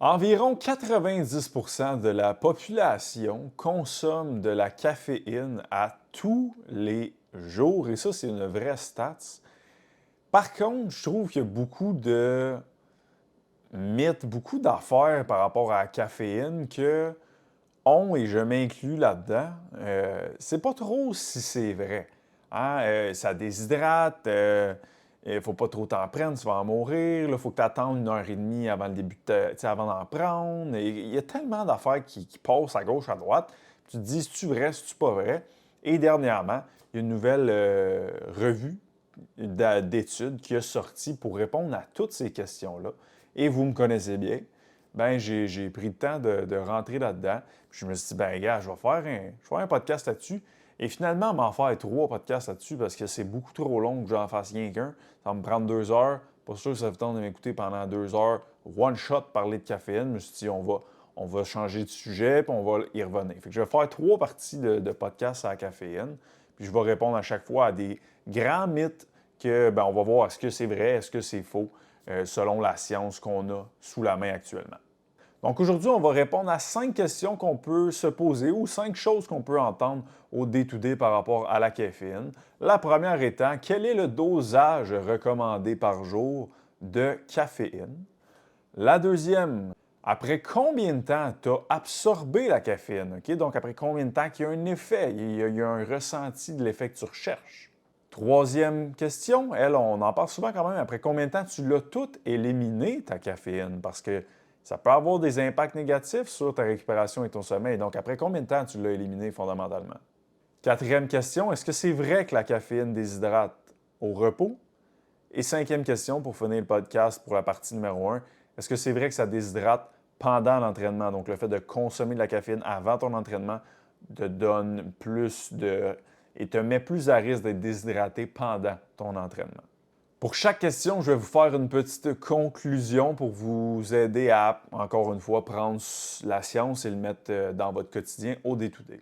Environ 90% de la population consomme de la caféine à tous les jours, et ça, c'est une vraie stats. Par contre, je trouve qu'il y a beaucoup de mythes, beaucoup d'affaires par rapport à la caféine que et je m'inclus là-dedans, c'est pas trop si c'est vrai. Hein? Ça déshydrate, il faut pas trop t'en prendre, tu vas en mourir. Il faut que tu attendes 1 heure et demie avant le début avant d'en prendre. Il y a tellement d'affaires qui passent à gauche, à droite. Tu te dis, c'est-tu vrai, c'est-tu pas vrai? Et dernièrement, il y a une nouvelle revue d'études qui a sorti pour répondre à toutes ces questions-là. Et vous me connaissez bien, ben j'ai pris le temps de rentrer là-dedans. Puis je me suis dit, ben gars, je vais faire un podcast là-dessus. Et finalement, m'en faire 3 podcasts là-dessus parce que c'est beaucoup trop long que j'en fasse rien qu'un. Ça va me prendre 2 heures. Pas sûr que ça vous tente de m'écouter pendant 2 heures. One shot parler de caféine. Je me suis dit, on va changer de sujet puis on va y revenir. Fait que je vais faire 3 parties de podcast à la caféine. Puis je vais répondre à chaque fois à des grands mythes que, ben, on va voir est-ce que c'est vrai, est-ce que c'est faux, selon la science qu'on a sous la main actuellement. Donc aujourd'hui, on va répondre à 5 questions qu'on peut se poser ou 5 choses qu'on peut entendre au day-to-day par rapport à la caféine. La première étant, quel est le dosage recommandé par jour de caféine? La deuxième, après combien de temps tu as absorbé la caféine? OK? Donc après combien de temps qu'il y a un effet, il y a un ressenti de l'effet que tu recherches? Troisième question, elle, on en parle souvent quand même, après combien de temps tu l'as toute éliminé, ta caféine? Parce que ça peut avoir des impacts négatifs sur ta récupération et ton sommeil. Donc, après combien de temps tu l'as éliminé fondamentalement? Quatrième question, est-ce que c'est vrai que la caféine déshydrate au repos? Et cinquième question, pour finir le podcast pour la partie numéro 1, est-ce que c'est vrai que ça déshydrate pendant l'entraînement? Donc, le fait de consommer de la caféine avant ton entraînement te donne plus de et te met plus à risque d'être déshydraté pendant ton entraînement. Pour chaque question, je vais vous faire une petite conclusion pour vous aider à, encore une fois, prendre la science et le mettre dans votre quotidien au day-to-day.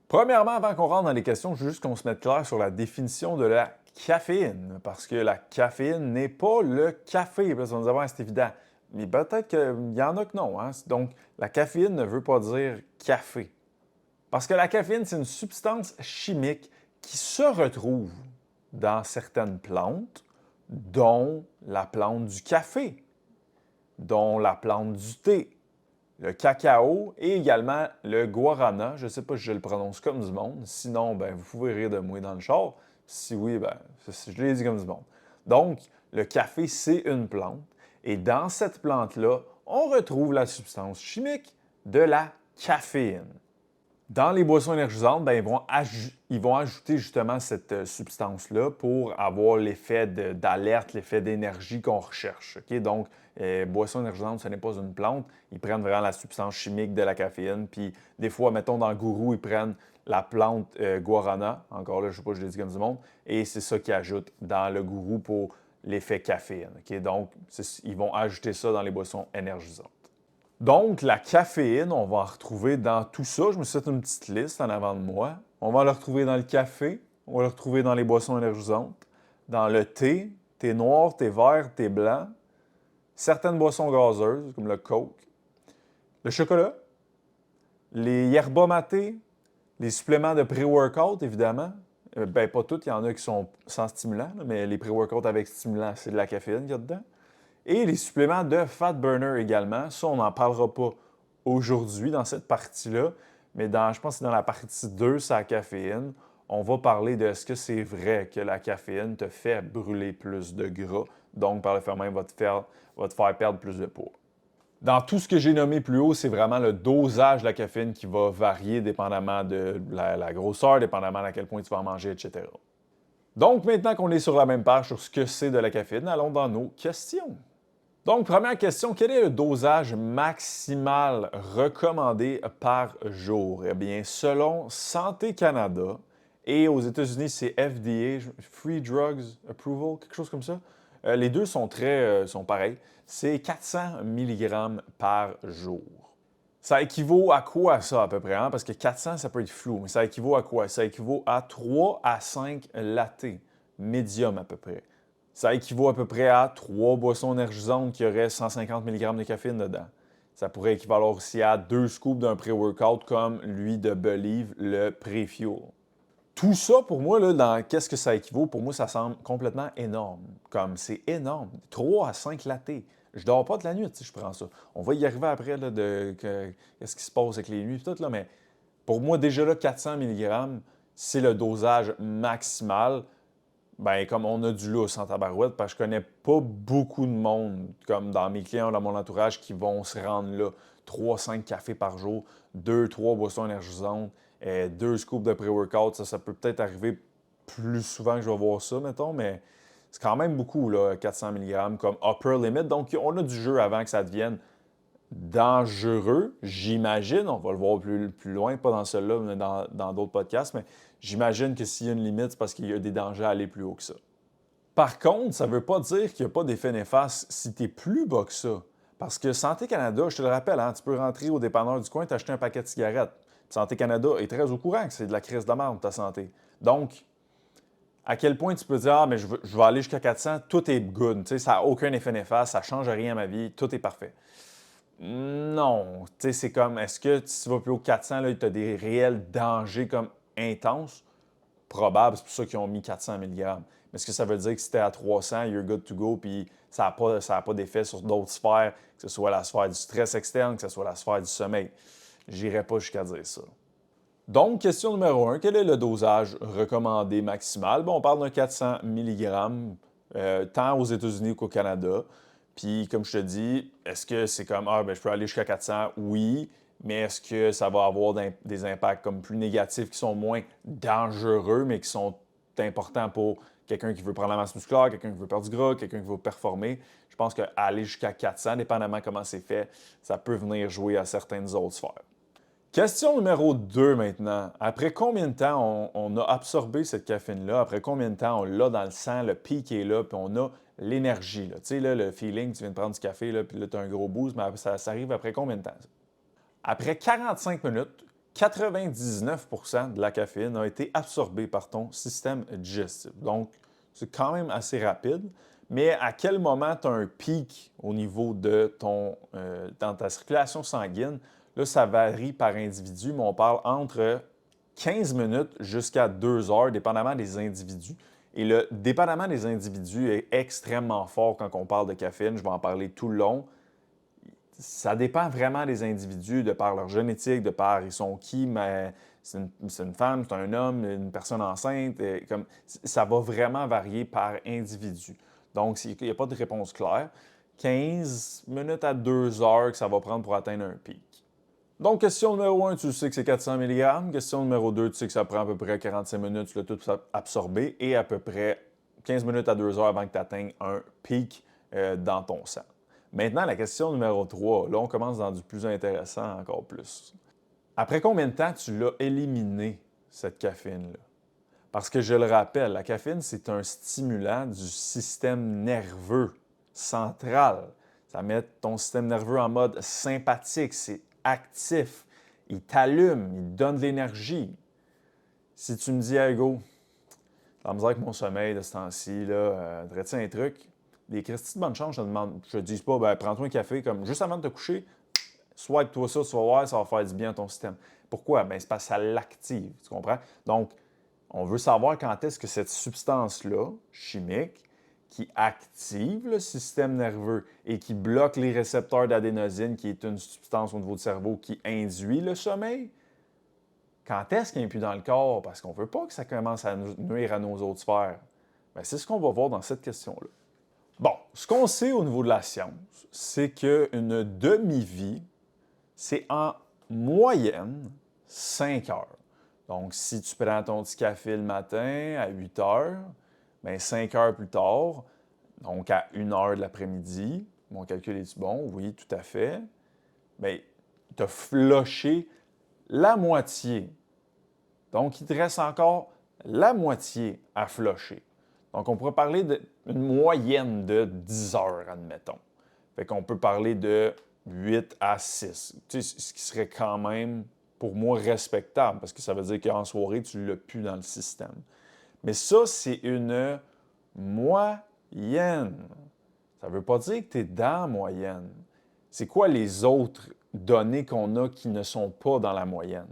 Premièrement, avant qu'on rentre dans les questions, je veux juste qu'on se mette clair sur la définition de la caféine, parce que la caféine n'est pas le café. Parce qu'on nous dire, c'est évident. Mais peut-être qu'il y en a que non. Hein? Donc, la caféine ne veut pas dire café. Parce que la caféine, c'est une substance chimique qui se retrouve dans certaines plantes, dont la plante du café, dont la plante du thé, le cacao et également le guarana. Je ne sais pas si je le prononce comme du monde. Sinon, ben, vous pouvez rire de moi dans le char. Si oui, ben, je l'ai dit comme du monde. Donc, le café, c'est une plante. Et dans cette plante-là, on retrouve la substance chimique de la caféine. Dans les boissons énergisantes, ben, ils vont ajouter justement cette substance-là pour avoir l'effet d'alerte, l'effet d'énergie qu'on recherche. OK? Donc, boissons énergisantes, ce n'est pas une plante. Ils prennent vraiment la substance chimique de la caféine. Puis, des fois, mettons, dans Gourou, ils prennent la plante guarana. Encore là, je ne sais pas, je l'ai dit comme du monde. Et c'est ça qu'ils ajoutent dans le Gourou pour l'effet caféine. OK? Donc, ils vont ajouter ça dans les boissons énergisantes. Donc, la caféine, on va en retrouver dans tout ça. Je me suis fait une petite liste en avant de moi. On va le retrouver dans le café, on va le retrouver dans les boissons énergisantes, dans le thé noir, thé vert, thé blanc, certaines boissons gazeuses comme le Coke, le chocolat, les yerba maté, les suppléments de pré-workout, évidemment. Ben, pas tous, il y en a qui sont sans stimulant, mais les pré-workouts avec stimulant, c'est de la caféine qu'il y a dedans. Et les suppléments de fat burner également. Ça, on n'en parlera pas aujourd'hui dans cette partie-là, mais je pense que c'est dans la partie 2, c'est la caféine. On va parler de est-ce que c'est vrai que la caféine te fait brûler plus de gras, donc par le fait même va te faire perdre plus de poids. Dans tout ce que j'ai nommé plus haut, c'est vraiment le dosage de la caféine qui va varier dépendamment de la grosseur, dépendamment à quel point tu vas en manger, etc. Donc maintenant qu'on est sur la même page sur ce que c'est de la caféine, allons dans nos questions. Donc, première question, quel est le dosage maximal recommandé par jour? Eh bien, selon Santé Canada et aux États-Unis, c'est FDA, Free Drugs Approval, quelque chose comme ça. Les deux sont pareils. C'est 400 mg par jour. Ça équivaut à quoi ça à peu près? Hein? Parce que 400, ça peut être flou, mais ça équivaut à quoi? Ça équivaut à 3 à 5 lattés, médium à peu près. Ça équivaut à peu près à 3 boissons énergisantes qui auraient 150 mg de caféine dedans. Ça pourrait équivaloir aussi à 2 scoops d'un pré-workout comme lui de Believe, le pré-fuel. Tout ça, pour moi, là, dans qu'est-ce que ça équivaut, pour moi, ça semble complètement énorme. Comme c'est énorme. 3 à 5 lattés. Je dors pas de la nuit si je prends ça. On va y arriver après là, qu'est-ce qui se passe avec les nuits et tout, là, mais pour moi, déjà là, 400 mg, c'est le dosage maximal. Ben, comme on a du lousse en tabarouette, parce que je connais pas beaucoup de monde, comme dans mes clients, dans mon entourage, qui vont se rendre là. 3-5 cafés par jour, 2-3 boissons énergisantes, 2 scoops de pré-workout. Ça peut peut-être arriver plus souvent que je vais voir ça, mettons, mais c'est quand même beaucoup, là, 400 mg comme upper limit. Donc, on a du jeu avant que ça devienne dangereux, j'imagine. On va le voir plus loin, pas dans celui-là, mais dans d'autres podcasts, mais j'imagine que s'il y a une limite, c'est parce qu'il y a des dangers à aller plus haut que ça. Par contre, ça ne veut pas dire qu'il n'y a pas d'effet néfaste si tu es plus bas que ça. Parce que Santé Canada, je te le rappelle, hein, tu peux rentrer au dépanneur du coin et t'acheter un paquet de cigarettes. Puis Santé Canada est très au courant que c'est de la crise de merde, ta santé. Donc, à quel point tu peux dire, ah, mais je vais aller jusqu'à 400, tout est good. Ça n'a aucun effet néfaste, ça ne change rien à ma vie, tout est parfait. Non. Tu sais, c'est comme, est-ce que si tu vas plus haut que 400, tu as des réels dangers comme intenses? Probable, c'est pour ça qu'ils ont mis 400 mg. Mais est-ce que ça veut dire que si tu es à 300, you're good to go, puis ça n'a pas d'effet sur d'autres sphères, que ce soit la sphère du stress externe, que ce soit la sphère du sommeil? J'irai pas jusqu'à dire ça. Donc, question numéro 1, quel est le dosage recommandé maximal? Bon, on parle d'un 400 mg, tant aux États-Unis qu'au Canada. Puis, comme je te dis, est-ce que c'est comme, je peux aller jusqu'à 400? Oui, mais est-ce que ça va avoir des impacts comme plus négatifs qui sont moins dangereux, mais qui sont importants pour quelqu'un qui veut prendre la masse musculaire, quelqu'un qui veut perdre du gras, quelqu'un qui veut performer? Je pense qu'aller jusqu'à 400, dépendamment comment c'est fait, ça peut venir jouer à certaines autres sphères. Question numéro 2 maintenant. Après combien de temps on a absorbé cette caféine-là? Après combien de temps on l'a dans le sang, le pic est là, puis on a l'énergie? Tu sais, là, le feeling, tu viens de prendre du café, là, puis là, tu as un gros boost, mais ça arrive après combien de temps? Après 45 minutes, 99 de la caféine a été absorbée par ton système digestif. Donc, c'est quand même assez rapide. Mais à quel moment tu as un pic au niveau de dans ta circulation sanguine? Là, ça varie par individu, mais on parle entre 15 minutes jusqu'à 2 heures, dépendamment des individus. Et le dépendamment des individus est extrêmement fort quand on parle de caféine. Je vais en parler tout le long. Ça dépend vraiment des individus, de par leur génétique, de par ils sont qui, mais c'est une femme, c'est un homme, une personne enceinte. Ça va vraiment varier par individu. Donc, il n'y a pas de réponse claire. 15 minutes à 2 heures que ça va prendre pour atteindre un pic. Donc, question numéro 1, tu sais que c'est 400 mg. Question numéro 2, tu sais que ça prend à peu près 45 minutes, tu l'as tout absorbé, et à peu près 15 minutes à 2 heures avant que tu atteignes un pic dans ton sang. Maintenant, la question numéro 3, là, on commence dans du plus intéressant encore plus. Après combien de temps tu l'as éliminé, cette caféine-là? Parce que je le rappelle, la caféine, c'est un stimulant du système nerveux central. Ça met ton système nerveux en mode sympathique, c'est actif, il t'allume, il te donne de l'énergie. Si tu me dis, hey, go, j'ai la misère avec mon sommeil de ce temps-ci, là, dirais-tu un truc? Des Christy de bonne chance, je te dis pas, prends-toi un café, comme juste avant de te coucher, swipe-toi ça, tu vas voir, ça va faire du bien à ton système. Pourquoi? C'est parce que ça l'active, tu comprends? Donc, on veut savoir quand est-ce que cette substance-là, chimique, qui active le système nerveux et qui bloque les récepteurs d'adénosine, qui est une substance au niveau du cerveau qui induit le sommeil, quand est-ce qu'il n'est plus dans le corps? Parce qu'on ne veut pas que ça commence à nuire à nos autres sphères. C'est ce qu'on va voir dans cette question-là. Bon, ce qu'on sait au niveau de la science, c'est qu'une demi-vie, c'est en moyenne 5 heures. Donc, si tu prends ton petit café le matin à 8 heures, 5 heures plus tard, donc à 1 heure de l'après-midi, mon calcul est bon? Oui, tout à fait. Tu as flushé la moitié. Donc, il te reste encore la moitié à flusher. Donc, on pourrait parler d'une moyenne de 10 heures, admettons. Fait qu'on peut parler de 8 à 6, ce qui serait quand même, pour moi, respectable, parce que ça veut dire qu'en soirée, tu ne l'as plus dans le système. Mais ça, c'est une moyenne. Ça ne veut pas dire que tu es dans la moyenne. c'est quoi les autres données qu'on a qui ne sont pas dans la moyenne?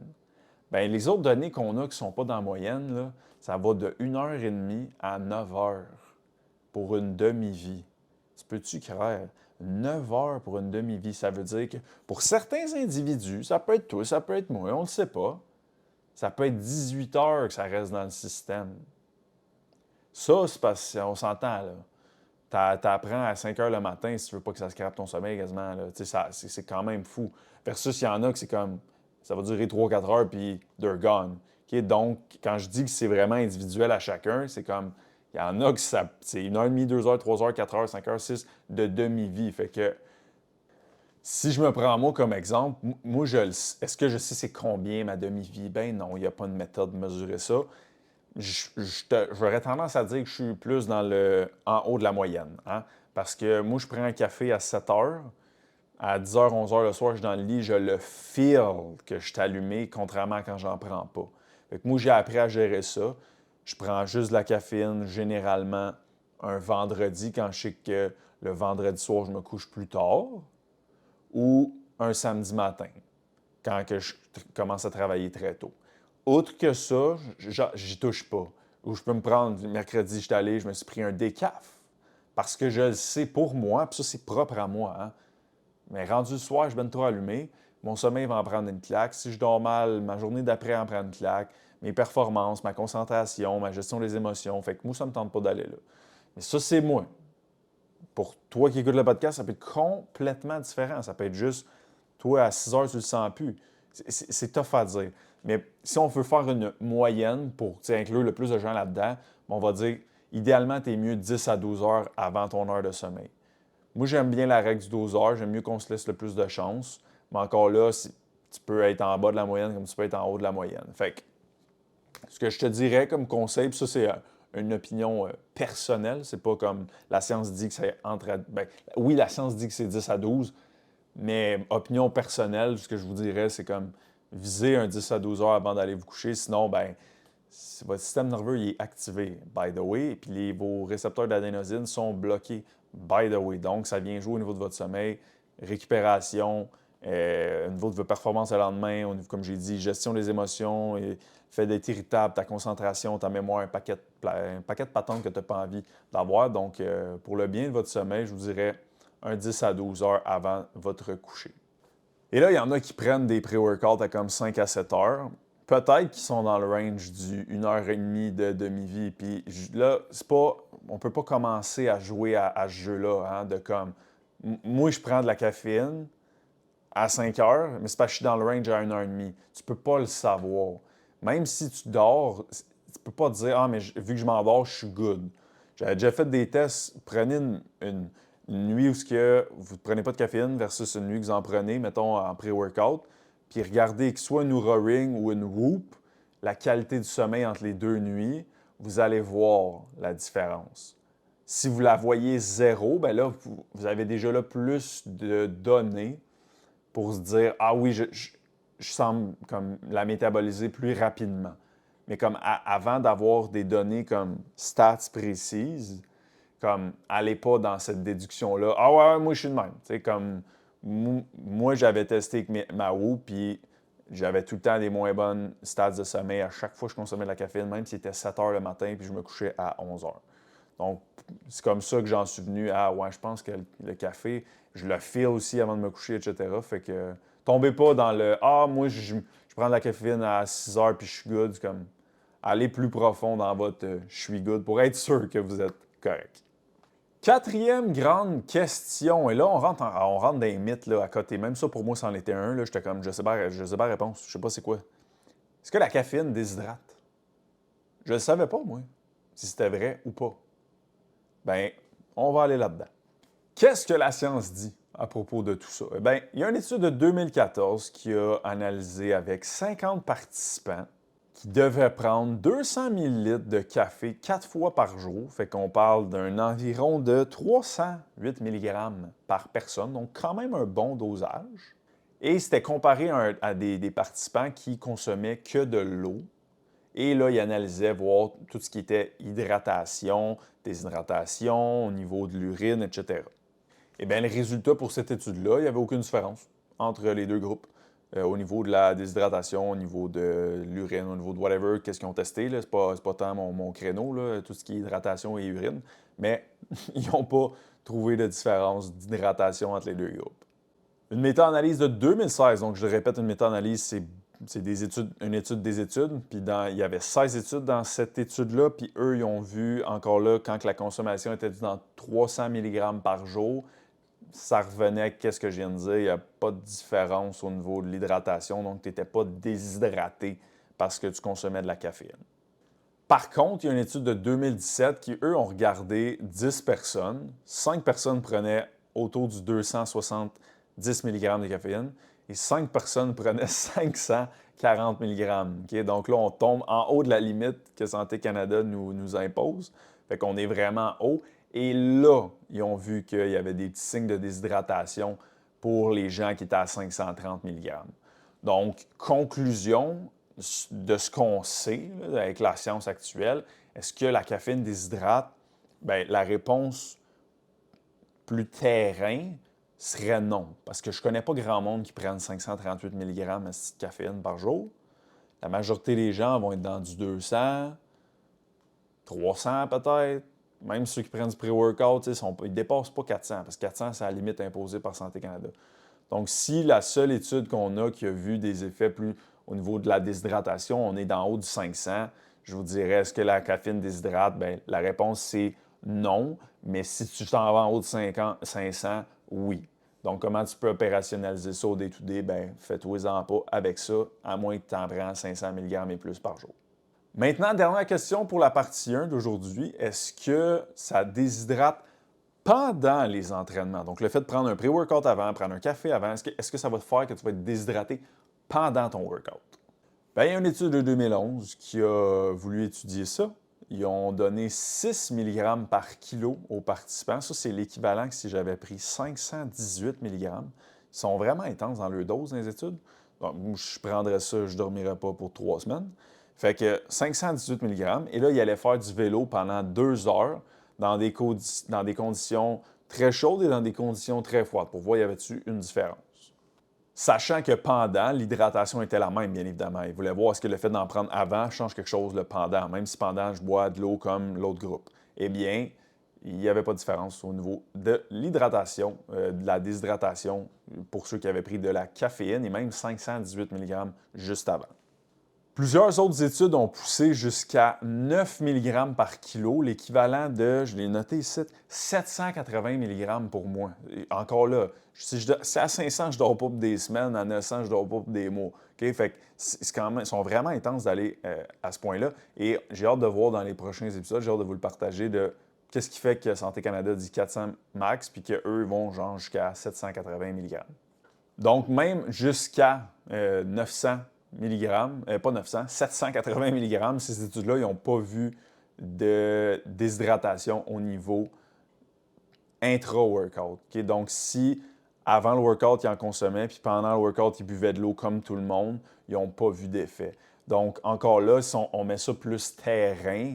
Bien, les autres données qu'on a qui ne sont pas dans la moyenne, là, ça va de 1h30 à 9 heures pour une demi-vie. Tu peux-tu croire? 9 heures pour une demi-vie, ça veut dire que pour certains individus, ça peut être toi, ça peut être moi, on ne le sait pas, ça peut être 18 heures que ça reste dans le système. Ça, c'est parce qu'on s'entend, là. T'apprends à 5 heures le matin si tu veux pas que ça scrape ton sommeil quasiment. Là. C'est quand même fou. Versus, il y en a que c'est comme, ça va durer 3-4 heures puis they're gone. Okay? Donc, quand je dis que c'est vraiment individuel à chacun, c'est comme, il y en a que c'est 1h30, 2 heures, 3 heures, 4 heures, 5 heures, 6 de demi-vie. Fait que, si je me prends moi comme exemple, moi, est-ce que je sais c'est combien ma demi-vie? Ben non, il n'y a pas de méthode de mesurer ça. J'aurais tendance à dire que je suis plus en haut de la moyenne. Hein? Parce que moi, je prends un café à 7 heures. À 10 h, 11 h le soir, je suis dans le lit, je le feel que je suis allumé, contrairement à quand j'en prends pas. Fait que moi, j'ai appris à gérer ça. Je prends juste de la caféine, généralement, un vendredi, quand je sais que le vendredi soir, je me couche plus tard, ou un samedi matin, quand que je commence à travailler très tôt. Outre que ça, j'y touche pas. Ou je peux me prendre, mercredi, je suis allé, je me suis pris un décaf. Parce que je le sais pour moi, puis ça, c'est propre à moi. Hein? Mais rendu le soir, je vais trop allumé, mon sommeil va en prendre une claque. Si je dors mal, ma journée d'après en prend une claque. Mes performances, ma concentration, ma gestion des émotions. Fait que moi, ça ne me tente pas d'aller là. Mais ça, c'est moi. Pour toi qui écoutes le podcast, ça peut être complètement différent. Ça peut être juste, toi, à 6 heures, tu ne le sens plus. C'est tough à dire. Mais si on veut faire une moyenne pour inclure le plus de gens là-dedans, on va dire, idéalement, tu es mieux 10 à 12 heures avant ton heure de sommeil. Moi, j'aime bien la règle du 12 heures. J'aime mieux qu'on se laisse le plus de chance. Mais encore là, tu peux être en bas de la moyenne comme tu peux être en haut de la moyenne. Fait que, ce que je te dirais comme conseil, puis ça, c'est une opinion personnelle. C'est pas comme la science dit que c'est oui, la science dit que c'est 10 à 12, mais opinion personnelle, ce que je vous dirais, c'est comme viser un 10 à 12 heures avant d'aller vous coucher. Sinon, votre système nerveux il est activé, by the way, et puis vos récepteurs d'adénosine sont bloqués, by the way. Donc, ça vient jouer au niveau de votre sommeil, récupération, au niveau de vos performances le lendemain, au niveau, comme j'ai dit, gestion des émotions, et fait d'être irritable, ta concentration, ta mémoire, un paquet de patentes que tu n'as pas envie d'avoir. Donc, pour le bien de votre sommeil, je vous dirais un 10 à 12 heures avant votre coucher. Et là, il y en a qui prennent des pré-workouts à comme 5 à 7 heures. Peut-être qu'ils sont dans le range du 1h30 de demi-vie. Puis là, on ne peut pas commencer à jouer à ce jeu-là, hein, de comme, moi, je prends de la caféine à 5 heures, mais c'est parce que je suis dans le range à 1h30. Tu ne peux pas le savoir. Même si tu dors, tu ne peux pas te dire, ah, mais vu que je m'endors, je suis good. J'avais déjà fait des tests. Prenez une nuit où vous ne prenez pas de caféine versus une nuit que vous en prenez, mettons, en pré-workout. Puis regardez que soit une Oura Ring ou une Whoop, la qualité du sommeil entre les deux nuits, vous allez voir la différence. Si vous la voyez zéro, bien là, vous avez déjà là plus de données pour se dire, ah oui, je semble comme la métaboliser plus rapidement. Mais comme avant d'avoir des données comme stats précises, comme allez pas dans cette déduction-là. Ah ouais, moi je suis de même. Tu sais, comme moi, j'avais testé avec ma Whoop, puis j'avais tout le temps des moins bonnes stats de sommeil à chaque fois que je consommais de la caféine, même si c'était 7 heures le matin, puis je me couchais à 11 heures. Donc, c'est comme ça que j'en suis venu à, ouais, je pense que le café, je le feel aussi avant de me coucher, etc. Fait que, tombez pas dans le, ah, moi, je prends de la caféine à 6 heures, puis je suis good. C'est comme, allez plus profond dans votre je suis good pour être sûr que vous êtes correct. Quatrième grande question, et là, on rentre dans les mythes là, à côté. Même ça, pour moi, c'en était un. Là, j'étais comme, je sais pas la réponse. Je sais pas c'est quoi. Est-ce que la caféine déshydrate? Je ne savais pas, moi, si c'était vrai ou pas. Bien, on va aller là-dedans. Qu'est-ce que la science dit à propos de tout ça? Bien, il y a une étude de 2014 qui a analysé avec 50 participants qui devaient prendre 200 ml de café 4 fois par jour. Fait qu'on parle d'un environ de 308 mg par personne, donc quand même un bon dosage. Et c'était comparé à des participants qui consommaient que de l'eau. Et là, il analysait voir tout ce qui était hydratation, déshydratation, au niveau de l'urine, etc. Eh bien, les résultats pour cette étude-là, il n'y avait aucune différence entre les deux groupes. Au niveau de la déshydratation, au niveau de l'urine, au niveau de whatever, qu'est-ce qu'ils ont testé. Ce n'est pas tant mon créneau, là, tout ce qui est hydratation et urine. Mais ils n'ont pas trouvé de différence d'hydratation entre les deux groupes. Une méta-analyse de 2016, donc je le répète, une méta-analyse, c'est une étude des études. Puis il y avait 16 études dans cette étude-là. Puis eux, ils ont vu, encore là, quand la consommation était dans 300 mg par jour, ça revenait à ce que je viens de dire. Il n'y a pas de différence au niveau de l'hydratation. Donc, tu n'étais pas déshydraté parce que tu consommais de la caféine. Par contre, il y a une étude de 2017 qui, eux, ont regardé 10 personnes. 5 personnes prenaient autour du 270 mg de caféine et 5 personnes prenaient 540 mg. Okay? Donc là, on tombe en haut de la limite que Santé Canada nous impose. Fait qu'on est vraiment haut. Et là, ils ont vu qu'il y avait des petits signes de déshydratation pour les gens qui étaient à 530 mg. Donc, conclusion de ce qu'on sait là, avec la science actuelle, est-ce que la caféine déshydrate? Bien, la réponse plus terrain serait non. Parce que je ne connais pas grand monde qui prenne 538 mg de caféine par jour. La majorité des gens vont être dans du 200, 300 peut-être. Même ceux qui prennent du pré-workout, ils ne dépassent pas 400, parce que 400, c'est la limite imposée par Santé Canada. Donc, si la seule étude qu'on a qui a vu des effets plus au niveau de la déshydratation, on est d'en haut du 500, je vous dirais, est-ce que la caféine déshydrate? Bien, la réponse, c'est non. Mais si tu t'en vas en haut de 500, oui. Donc, comment tu peux opérationnaliser ça au day-to-day? Bien, fais-toi-en pas avec ça, à moins que tu en prends 500 mg et plus par jour. Maintenant, dernière question pour la partie 1 d'aujourd'hui. Est-ce que ça déshydrate pendant les entraînements? Donc, le fait de prendre un pré-workout avant, prendre un café avant, est-ce que ça va te faire que tu vas être déshydraté pendant ton workout? Bien, il y a une étude de 2011 qui a voulu étudier ça. Ils ont donné 6 mg par kilo aux participants. Ça, c'est l'équivalent que si j'avais pris 518 mg. Ils sont vraiment intenses dans leur dose dans les études. Donc, je prendrais ça, je ne dormirais pas pour 3 semaines. Fait que 518 mg. Et là, il allait faire du vélo pendant 2 heures dans des conditions très chaudes et dans des conditions très froides pour voir y avait-tu une différence. Sachant que pendant, l'hydratation était la même, bien évidemment. Il voulait voir est-ce que le fait d'en prendre avant change quelque chose le pendant, même si pendant, je bois de l'eau comme l'autre groupe. Eh bien, il n'y avait pas de différence au niveau de l'hydratation, de la déshydratation pour ceux qui avaient pris de la caféine et même 518 mg juste avant. Plusieurs autres études ont poussé jusqu'à 9 mg par kilo, l'équivalent de, je l'ai noté ici, 780 mg pour moi. Et encore là, si à 500, je ne dors pas pour des semaines, à 900, je ne dors pas pour des mois. Okay? Fait que ils sont vraiment intenses d'aller à ce point-là. Et j'ai hâte de voir dans les prochains épisodes, j'ai hâte de vous le partager, de qu'est-ce qui fait que Santé Canada dit 400 max, puis qu'eux vont genre jusqu'à 780 mg. Donc, même jusqu'à 900 mg, pas 900, 780 mg, ces études-là, ils n'ont pas vu de déshydratation au niveau intra-workout. Okay? Donc, si avant le workout, ils en consommaient, puis pendant le workout, ils buvaient de l'eau comme tout le monde, ils n'ont pas vu d'effet. Donc, encore là, si on met ça plus terrain,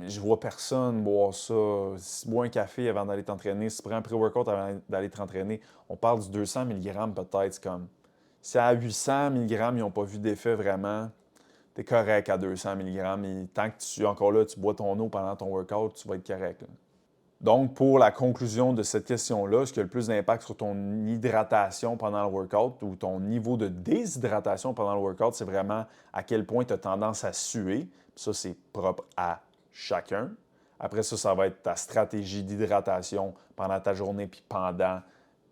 je vois personne boire ça. Si tu bois un café avant d'aller t'entraîner, si tu prends un pré-workout avant d'aller t'entraîner, on parle du 200 mg peut-être. C'est comme, si à 800 mg, ils n'ont pas vu d'effet vraiment, tu es correct à 200 mg. Et tant que encore là, tu bois ton eau pendant ton workout, tu vas être correct. Là. Donc, pour la conclusion de cette question-là, ce qui a le plus d'impact sur ton hydratation pendant le workout ou ton niveau de déshydratation pendant le workout, c'est vraiment à quel point tu as tendance à suer. Puis ça, c'est propre à chacun. Après ça, ça va être ta stratégie d'hydratation pendant ta journée puis pendant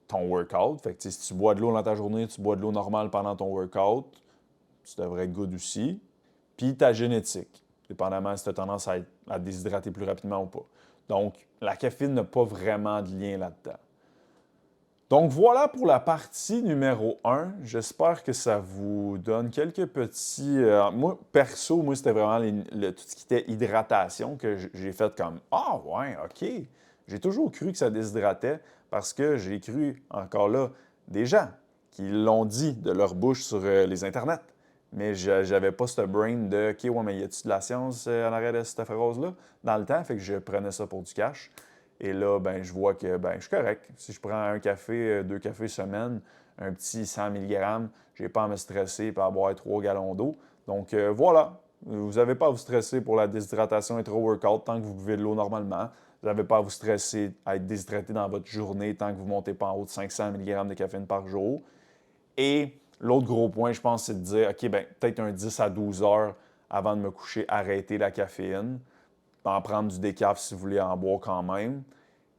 ton workout. Fait que si tu bois de l'eau dans ta journée, tu bois de l'eau normale pendant ton workout, tu devrais être good aussi. Puis ta génétique, dépendamment si tu as tendance à te déshydrater plus rapidement ou pas. Donc, la caféine n'a pas vraiment de lien là-dedans. Donc, voilà pour la partie numéro 1. J'espère que ça vous donne quelques petits... moi, perso, c'était vraiment tout ce qui était hydratation que j'ai fait comme « Ah, ouais, OK! » J'ai toujours cru que ça déshydratait parce que j'ai cru, encore là, des gens qui l'ont dit de leur bouche sur les internets. Mais je n'avais pas ce brain de « OK, ouais, mais y a-tu de la science en arrière de cette phrase-là? » Dans le temps, fait que je prenais ça pour du cash. Et là, ben, je vois que ben, je suis correct. Si je prends un café, 2 cafés semaine, un petit 100 mg, je n'ai pas à me stresser et à boire 3 gallons d'eau. Donc voilà, vous n'avez pas à vous stresser pour la déshydratation intra-workout tant que vous buvez de l'eau normalement. Vous n'avez pas à vous stresser à être déshydraté dans votre journée tant que vous ne montez pas en haut de 500 mg de caféine par jour. Et l'autre gros point, je pense, c'est de dire, OK, ben, peut-être un 10 à 12 heures avant de me coucher, arrêter la caféine. En prendre du décaf si vous voulez en boire quand même.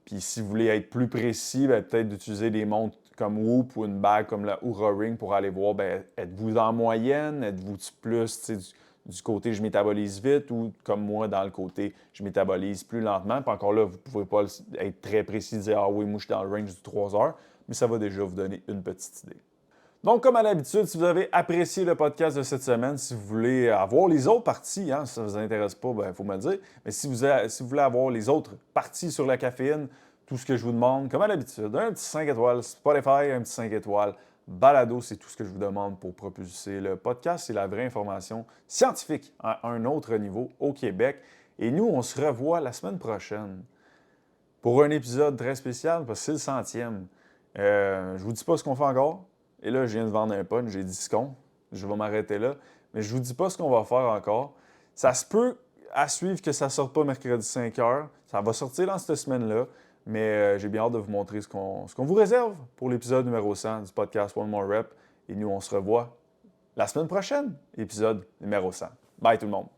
Puis si vous voulez être plus précis, ben, peut-être d'utiliser des montres comme Whoop ou une bague comme la Oura Ring pour aller voir, ben, êtes-vous en moyenne? Êtes-vous plus du côté je métabolise vite ou comme moi dans le côté je métabolise plus lentement? Puis encore là, vous ne pouvez pas être très précis et dire ah oui, moi je suis dans le range du 3 heures, mais ça va déjà vous donner une petite idée. Donc, comme à l'habitude, si vous avez apprécié le podcast de cette semaine, si vous voulez avoir les autres parties, si ça ne vous intéresse pas, il faut me le dire. Mais si vous voulez avoir les autres parties sur la caféine, tout ce que je vous demande, comme à l'habitude, un petit 5 étoiles Spotify, un petit 5 étoiles Balado, c'est tout ce que je vous demande pour propulser le podcast. C'est la vraie information scientifique à un autre niveau au Québec. Et nous, on se revoit la semaine prochaine pour un épisode très spécial parce que c'est le 100e. Je ne vous dis pas ce qu'on fait encore. Et là, je viens de vendre un punch, j'ai 10 secondes. Je vais m'arrêter là. Mais je ne vous dis pas ce qu'on va faire encore. Ça se peut à suivre que ça ne sorte pas mercredi 5 heures. Ça va sortir dans cette semaine-là. Mais j'ai bien hâte de vous montrer ce qu'on vous réserve pour l'épisode numéro 100 du podcast One More Rep. Et nous, on se revoit la semaine prochaine, épisode numéro 100. Bye tout le monde!